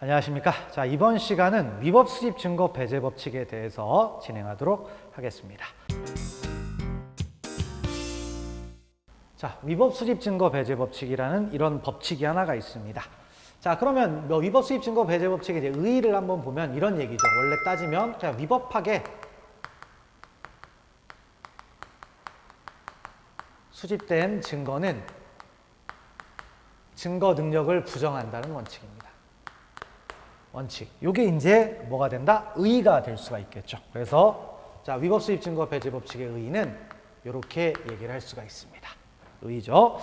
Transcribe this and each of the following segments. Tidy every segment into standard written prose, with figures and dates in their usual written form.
안녕하십니까. 자, 이번 시간은 위법 수집 증거 배제 법칙에 대해서 진행하도록 하겠습니다. 자, 위법 수집 증거 배제 법칙이라는 이런 법칙이 하나가 있습니다. 자, 그러면 위법 수집 증거 배제 법칙의 의의를 한번 보면 이런 얘기죠. 원래 따지면 그냥 위법하게 수집된 증거는 증거 능력을 부정한다는 원칙입니다. 원칙. 요게 이제 뭐가 된다? 의의가 될 수가 있겠죠. 그래서 자, 위법 수집 증거 배제 법칙의 의의는 이렇게 얘기를 할 수가 있습니다. 의의죠.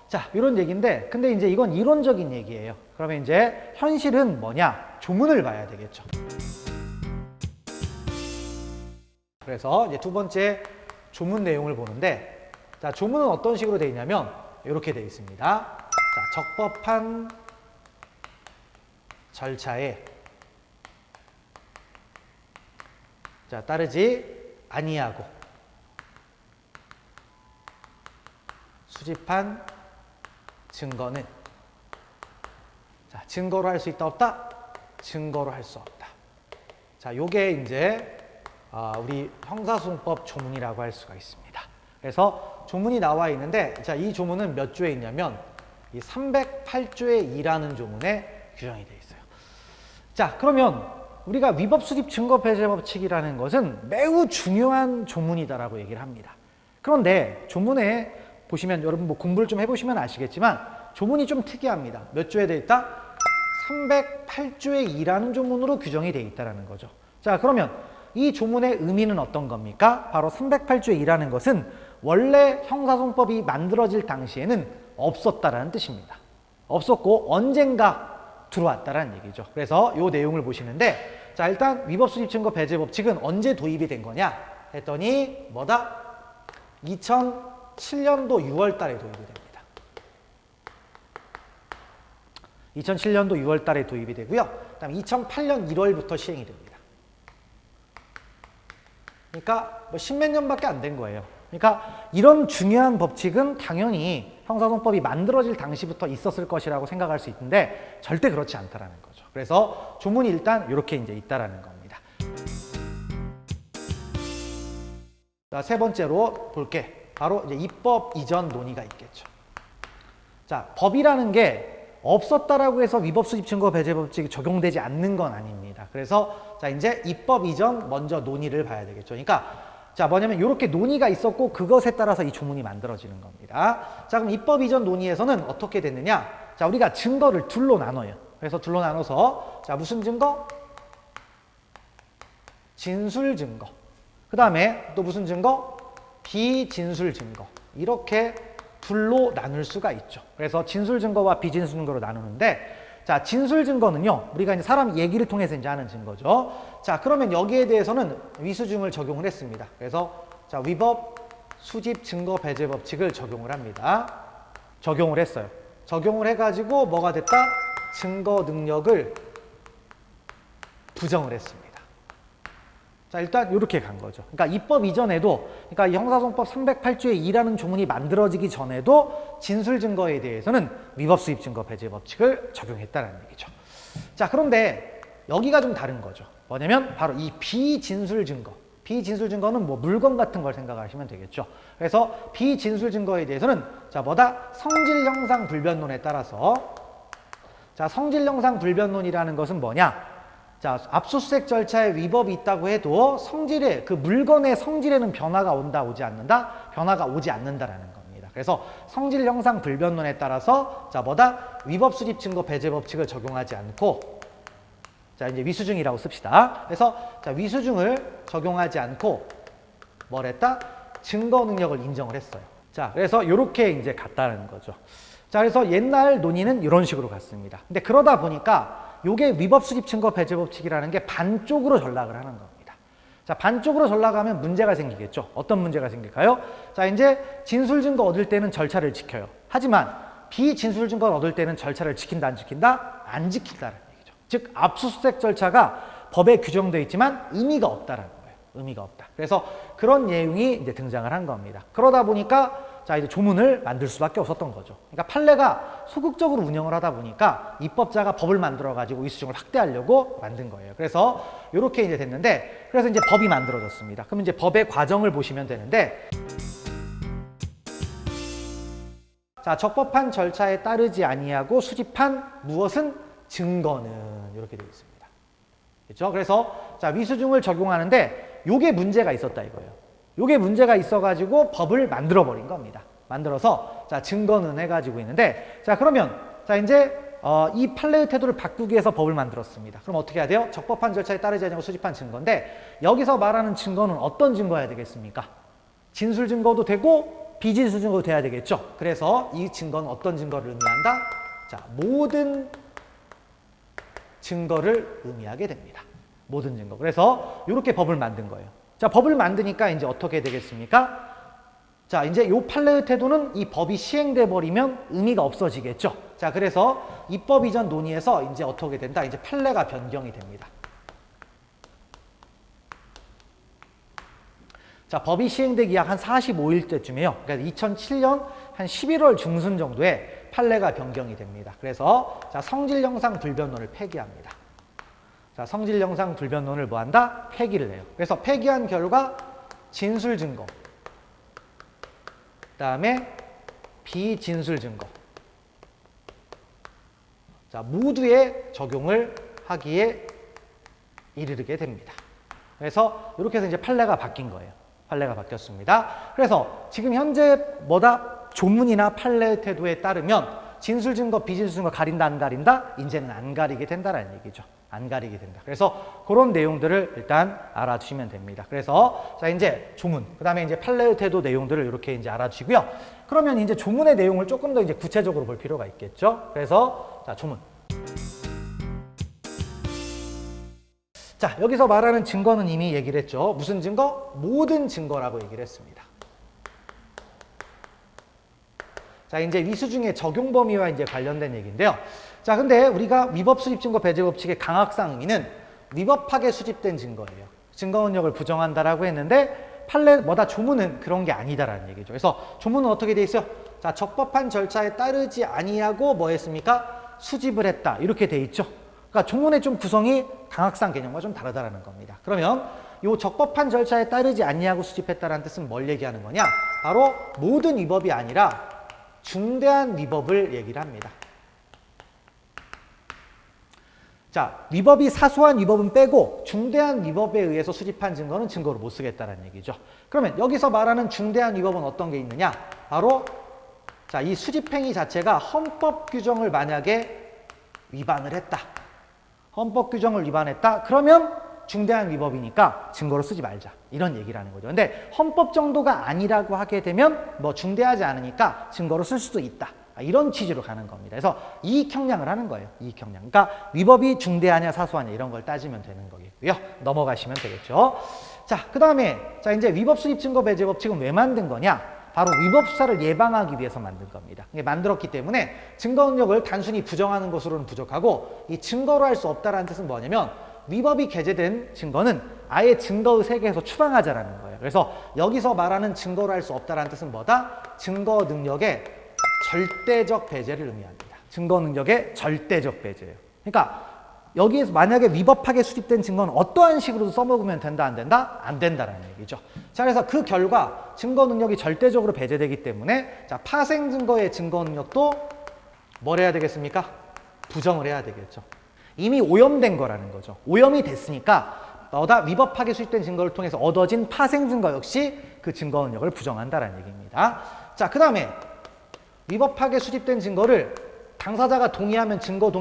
자, 이런 얘기인데, 근데 이제 이건 이론적인 얘기예요. 그러면 이제 현실은 뭐냐? 조문을 봐야 되겠죠. 그래서 이제 두 번째 조문 내용을 보는데, 자, 조문은 어떤 식으로 되어 있냐면 이렇게 되어 있습니다. 자, 적법한 절차에 자, 따르지 아니하고 수집한 증거는 자, 증거로 할 수 있다 없다? 증거로 할 수 없다. 자, 요게 이제 우리 형사소송법 조문이라고 할 수가 있습니다. 그래서 조문이 나와 있는데, 자, 이 조문은 몇 조에 있냐면 이 308조의 2라는 조문에 규정이 되어 있어요. 자, 그러면 우리가 위법 수집 증거 배제 법칙이라는 것은 매우 중요한 조문이다라고 얘기를 합니다. 그런데 조문에 보시면 여러분 뭐 공부를 좀 해보시면 아시겠지만 조문이 좀 특이합니다. 몇 조에 되어 있다? 308조의 2라는 조문으로 규정이 되어 있다는 거죠. 자, 그러면 이 조문의 의미는 어떤 겁니까? 바로 308조의 2라는 것은 원래 형사소송법이 만들어질 당시에는 없었다라는 뜻입니다. 없었고 언젠가 들어왔다라는 얘기죠. 그래서 이 내용을 보시는데, 자, 일단 위법 수집 증거 배제 법칙은 언제 도입이 된 거냐 했더니 뭐다? 2007년도 6월 달에 도입이 됩니다. 2007년도 6월 달에 도입이 되고요. 그다음에 2008년 1월부터 시행이 됩니다. 그러니까 뭐 십몇 년밖에 안 된 거예요. 그러니까 이런 중요한 법칙은 당연히 형사소송법이 만들어질 당시부터 있었을 것이라고 생각할 수 있는데 절대 그렇지 않다라는 거죠. 그래서 조문이 일단 이렇게 이제 있다라는 겁니다. 자, 세 번째로 볼게. 바로 이제 입법 이전 논의가 있겠죠. 자, 법이라는 게 없었다라고 해서 위법 수집 증거 배제 법칙이 적용되지 않는 건 아닙니다. 그래서 자, 이제 입법 이전 먼저 논의를 봐야 되겠죠. 그러니까 자, 뭐냐면 이렇게 논의가 있었고 그것에 따라서 이 조문이 만들어지는 겁니다. 자, 그럼 입법 이전 논의에서는 어떻게 됐느냐? 자, 우리가 증거를 둘로 나눠요. 그래서 둘로 나눠서 자, 무슨 증거? 진술 증거. 그 다음에 또 무슨 증거? 비진술 증거. 이렇게 둘로 나눌 수가 있죠. 그래서 진술 증거와 비진술 증거로 나누는데, 자, 진술 증거는요, 우리가 이제 사람 얘기를 통해서 이제 하는 증거죠. 자, 그러면 여기에 대해서는 위수증을 적용을 했습니다. 그래서 자, 위법 수집 증거 배제 법칙을 적용을 합니다. 적용을 했어요. 적용을 해가지고 뭐가 됐다? 증거 능력을 부정을 했습니다. 자, 일단 이렇게 간 거죠. 그러니까 입법 이전에도, 그러니까 이 형사소송법 308조의 2라는 조문이 만들어지기 전에도 진술 증거에 대해서는 위법 수입 증거 배제 법칙을 적용했다는 얘기죠. 자, 그런데 여기가 좀 다른 거죠. 뭐냐면 바로 이 비진술 증거. 비진술 증거는 뭐 물건 같은 걸 생각하시면 되겠죠. 그래서 비진술 증거에 대해서는 자, 뭐다? 성질 형상 불변론에 따라서 자, 성질 형상 불변론이라는 것은 뭐냐? 자, 압수수색 절차에 위법이 있다고 해도 성질에, 그 물건의 성질에는 변화가 온다, 오지 않는다? 변화가 오지 않는다라는 겁니다. 그래서 성질 형상 불변론에 따라서 자, 뭐다? 위법 수집 증거 배제 법칙을 적용하지 않고, 자, 이제 위수증이라고 씁시다. 그래서 자, 위수증을 적용하지 않고 뭘 했다? 증거 능력을 인정을 했어요. 자, 그래서 이렇게 이제 갔다는 거죠. 자, 그래서 옛날 논의는 이런 식으로 갔습니다. 근데 그러다 보니까 요게 위법 수집 증거 배제 법칙이라는 게 반쪽으로 전락을 하는 겁니다. 자, 반쪽으로 전락하면 문제가 생기겠죠. 어떤 문제가 생길까요? 자, 이제 진술 증거 얻을 때는 절차를 지켜요. 하지만 비진술 증거를 얻을 때는 절차를 지킨다, 안 지킨다? 안 지킨다는 얘기죠. 즉, 압수수색 절차가 법에 규정되어 있지만 의미가 없다라는 거예요. 의미가 없다. 그래서 그런 내용이 이제 등장을 한 겁니다. 그러다 보니까 자, 이제 조문을 만들 수밖에 없었던 거죠. 그러니까 판례가 소극적으로 운영을 하다 보니까 입법자가 법을 만들어가지고 이수증을 확대하려고 만든 거예요. 그래서 이렇게 이제 됐는데, 그래서 이제 법이 만들어졌습니다. 그럼 이제 법의 과정을 보시면 되는데, 자, 적법한 절차에 따르지 아니하고 수집한 무엇은 증거는 이렇게 되어 있습니다. 그렇죠? 그래서 자, 위수증을 적용하는데 요게 문제가 있었다 이거예요. 요게 문제가 있어가지고 법을 만들어 버린 겁니다. 만들어서 자, 증거는 해가지고 있는데, 자, 그러면 자, 이제 이 판례의 태도를 바꾸기 위해서 법을 만들었습니다. 그럼 어떻게 해야 돼요? 적법한 절차에 따르지 않고 수집한 증거인데, 여기서 말하는 증거는 어떤 증거여야 되겠습니까? 진술 증거도 되고 비진술 증거도 돼야 되겠죠. 그래서 이 증거는 어떤 증거를 의미한다? 자, 모든 증거를 의미하게 됩니다. 모든 증거. 그래서 이렇게 법을 만든 거예요. 자, 법을 만드니까 이제 어떻게 되겠습니까? 자, 이제 이 판례의 태도는 이 법이 시행돼 버리면 의미가 없어지겠죠. 자, 그래서 입법 이전 논의에서 이제 어떻게 된다? 이제 판례가 변경이 됩니다. 자, 법이 시행되기 약 한 45일째쯤에요. 그러니까 2007년 한 11월 중순 정도에 판례가 변경이 됩니다. 그래서 자, 성질영상 불변론을 폐기합니다. 자, 성질영상 불변론을 뭐 한다? 폐기를 해요. 그래서 폐기한 결과 진술 증거, 그다음에 비진술 증거, 자, 모두에 적용을 하기에 이르게 됩니다. 그래서 이렇게 해서 이제 판례가 바뀐 거예요. 판례가 바뀌었습니다. 그래서 지금 현재 뭐다? 조문이나 판례 태도에 따르면 진술 증거, 비진술 증거 가린다, 안 가린다? 이제는 안 가리게 된다라는 얘기죠. 안 가리게 된다. 그래서 그런 내용들을 일단 알아두시면 됩니다. 그래서 자, 이제 조문, 그다음에 이제 판례 태도 내용들을 이렇게 이제 알아두시고요. 그러면 이제 조문의 내용을 조금 더 이제 구체적으로 볼 필요가 있겠죠. 그래서 자, 조문. 자, 여기서 말하는 증거는 이미 얘기를 했죠. 무슨 증거? 모든 증거라고 얘기를 했습니다. 자, 이제 위수중의 적용 범위와 이제 관련된 얘기인데요. 자, 근데 우리가 위법 수집 증거 배제 법칙의 강학상 의미는 위법하게 수집된 증거예요. 증거 능력을 부정한다라고 했는데 판례 뭐다 조문은 그런 게 아니다라는 얘기죠. 그래서 조문은 어떻게 돼 있어요? 자, 적법한 절차에 따르지 아니하고 뭐 했습니까? 수집을 했다. 이렇게 돼 있죠. 그러니까 조문의 좀 구성이 강학상 개념과 좀 다르다라는 겁니다. 그러면 이 적법한 절차에 따르지 아니하고 수집했다라는 뜻은 뭘 얘기하는 거냐? 바로 모든 위법이 아니라 중대한 위법을 얘기를 합니다. 자, 위법이 사소한 위법은 빼고 중대한 위법에 의해서 수집한 증거는 증거로 못 쓰겠다는 얘기죠. 그러면 여기서 말하는 중대한 위법은 어떤 게 있느냐? 바로 자, 이 수집행위 자체가 헌법 규정을 만약에 위반을 했다. 헌법 규정을 위반했다. 그러면 중대한 위법이니까 증거로 쓰지 말자. 이런 얘기를 하는 거죠. 근데 헌법 정도가 아니라고 하게 되면 뭐 중대하지 않으니까 증거로 쓸 수도 있다. 이런 취지로 가는 겁니다. 그래서 이익 형량을 하는 거예요. 이익 형량. 그러니까 위법이 중대하냐 사소하냐 이런 걸 따지면 되는 거겠고요. 넘어가시면 되겠죠. 자, 그다음에 자, 이제 위법 수입 증거 배제 법칙은 왜 만든 거냐? 바로 위법 수사를 예방하기 위해서 만든 겁니다. 만들었기 때문에 증거 능력을 단순히 부정하는 것으로는 부족하고 이 증거로 할 수 없다라는 뜻은 뭐냐면 위법이 게재된 증거는 아예 증거의 세계에서 추방하자라는 거예요. 그래서 여기서 말하는 증거로 할 수 없다라는 뜻은 뭐다? 증거 능력의 절대적 배제를 의미합니다. 증거 능력의 절대적 배제예요. 그러니까 여기에서 만약에 위법하게 수집된 증거는 어떠한 식으로도 써먹으면 된다, 안 된다? 안 된다라는 얘기죠. 자, 그래서 그 결과 증거 능력이 절대적으로 배제되기 때문에 자, 파생 증거의 증거 능력도 뭘 해야 되겠습니까? 부정을 해야 되겠죠. 이미 오염된 거라는 거죠. 오염이 됐으니까 너다 위법하게 수집된 증거를 통해서 얻어진 파생 증거 역시 그 증거 능력을 부정한다라는 얘기입니다. 자, 그 다음에 위법하게 수집된 증거를 당사자가 동의하면 증거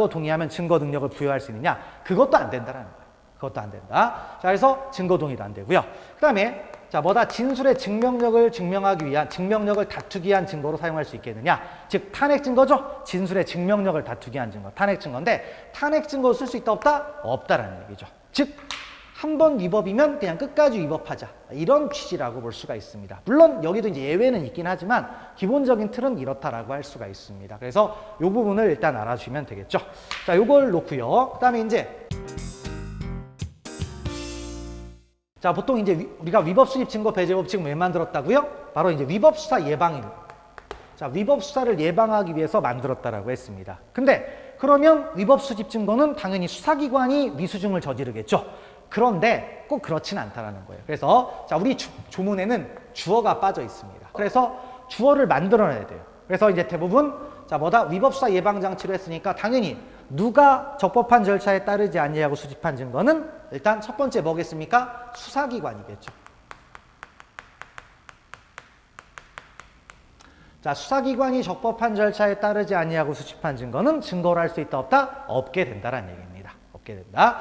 동의하면 증거 능력을 부여할 수 있느냐? 그것도 안 된다라는 거예요. 그것도 안 된다. 자, 그래서 증거 동의도 안 되고요. 그다음에 자, 진술의 증명력을 증명하기 위한 증명력을 다투기 위한 증거로 사용할 수 있겠느냐? 즉 탄핵 증거죠. 진술의 증명력을 다투기 위한 증거. 탄핵 증거인데 탄핵 증거로 쓸 수 있다 없다? 없다라는 얘기죠. 즉 한 번 위법이면 그냥 끝까지 위법하자. 이런 취지라고 볼 수가 있습니다. 물론 여기도 이제 예외는 있긴 하지만 기본적인 틀은 이렇다라고 할 수가 있습니다. 그래서 이 부분을 일단 알아주시면 되겠죠. 자, 요걸 놓고요. 그다음에 이제 자, 보통 이제 우리가 위법 수집 증거 배제 법칙은 왜 만들었다고요? 바로 이제 위법 수사 예방일. 자, 위법 수사를 예방하기 위해서 만들었다라고 했습니다. 근데 그러면 위법 수집 증거는 당연히 수사기관이 미수증을 저지르겠죠. 그런데 꼭 그렇진 않다라는 거예요. 그래서 자, 우리 조문에는 주어가 빠져 있습니다. 그래서 주어를 만들어내야 돼요. 그래서 이제 대부분 자, 위법 수사 예방 장치로 했으니까 당연히 누가 적법한 절차에 따르지 아니하고 수집한 증거는 일단 첫 번째 뭐겠습니까? 수사기관이겠죠. 자, 수사기관이 적법한 절차에 따르지 아니하고 수집한 증거는 증거로 할 수 있다 없다? 없게 된다라는 얘기입니다. 없게 된다.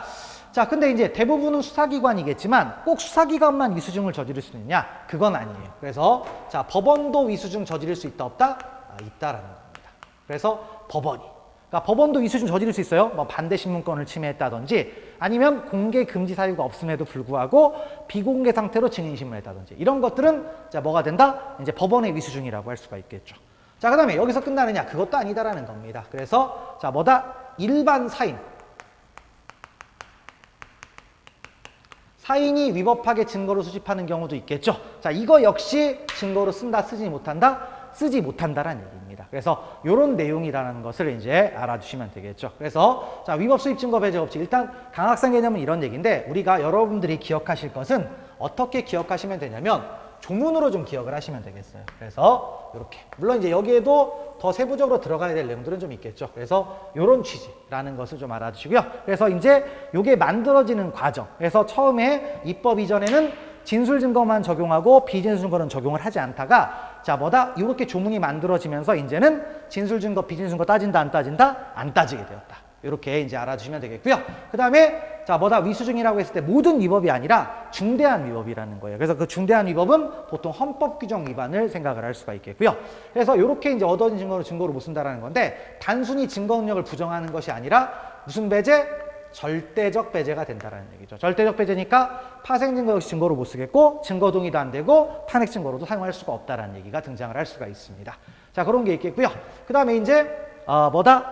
자, 근데 이제 대부분은 수사기관이겠지만 꼭 수사기관만 위수증을 저지를 수 있느냐? 그건 아니에요. 그래서 자, 법원도 위수증 저지를 수 있다 없다? 있다라는 겁니다. 그래서 법원이. 그러니까 법원도 위수증 저지를 수 있어요. 뭐 반대 신문권을 침해했다든지 아니면 공개 금지 사유가 없음에도 불구하고 비공개 상태로 증인 신문했다든지 이런 것들은 자, 뭐가 된다? 이제 법원의 위수증이라고 할 수가 있겠죠. 자, 그다음에 여기서 끝나느냐? 그것도 아니다라는 겁니다. 그래서 자, 일반 사인. 사인이 위법하게 증거로 수집하는 경우도 있겠죠. 자, 이거 역시 증거로 쓴다, 쓰지 못한다? 쓰지 못한다라는 얘기입니다. 그래서 이런 내용이라는 것을 이제 알아주시면 되겠죠. 그래서 자, 위법 수입 증거 배제 법칙. 일단 강학상 개념은 이런 얘기인데 우리가 여러분들이 기억하실 것은 어떻게 기억하시면 되냐면 조문으로 좀 기억을 하시면 되겠어요. 그래서 이렇게. 물론 이제 여기에도 더 세부적으로 들어가야 될 내용들은 좀 있겠죠. 그래서 이런 취지라는 것을 좀 알아주시고요. 그래서 이제 이게 만들어지는 과정. 그래서 처음에 입법 이전에는 진술 증거만 적용하고 비진술 증거는 적용을 하지 않다가 자, 이렇게 조문이 만들어지면서 이제는 진술 증거, 비진술 증거 따진다, 안 따진다? 안 따지게 되었다. 이렇게 이제 알아주시면 되겠고요. 그 다음에 자, 위수증이라고 했을 때 모든 위법이 아니라 중대한 위법이라는 거예요. 그래서 그 중대한 위법은 보통 헌법 규정 위반을 생각을 할 수가 있겠고요. 그래서 이렇게 이제 얻어진 증거를 못 쓴다라는 건데 단순히 증거 능력을 부정하는 것이 아니라 무슨 배제? 절대적 배제가 된다라는 얘기죠. 절대적 배제니까 파생 증거 역시 증거로 못 쓰겠고 증거 동의도 안 되고 탄핵 증거로도 사용할 수가 없다라는 얘기가 등장을 할 수가 있습니다. 자, 그런 게 있겠고요. 그 다음에 이제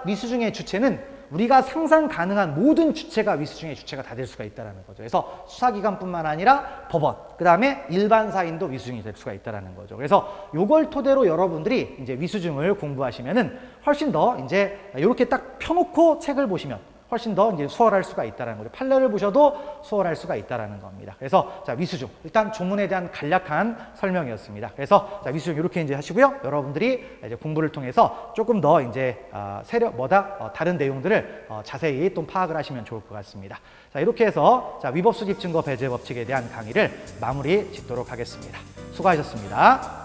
위수증의 주체는 우리가 상상 가능한 모든 주체가 위수증의 주체가 다 될 수가 있다는 거죠. 그래서 수사기관뿐만 아니라 법원, 그 다음에 일반 사인도 위수증이 될 수가 있다는 거죠. 그래서 이걸 토대로 여러분들이 이제 위수증을 공부하시면은 훨씬 더 이제 이렇게 딱 펴놓고 책을 보시면 훨씬 더 이제 수월할 수가 있다는 거죠. 판례를 보셔도 수월할 수가 있다는 겁니다. 그래서 자, 위수증. 일단 조문에 대한 간략한 설명이었습니다. 그래서 자, 위수증 이렇게 이제 하시고요. 여러분들이 이제 공부를 통해서 조금 더 이제 다른 내용들을 자세히 또 파악을 하시면 좋을 것 같습니다. 자, 이렇게 해서 자, 위법 수집 증거 배제 법칙에 대한 강의를 마무리 짓도록 하겠습니다. 수고하셨습니다.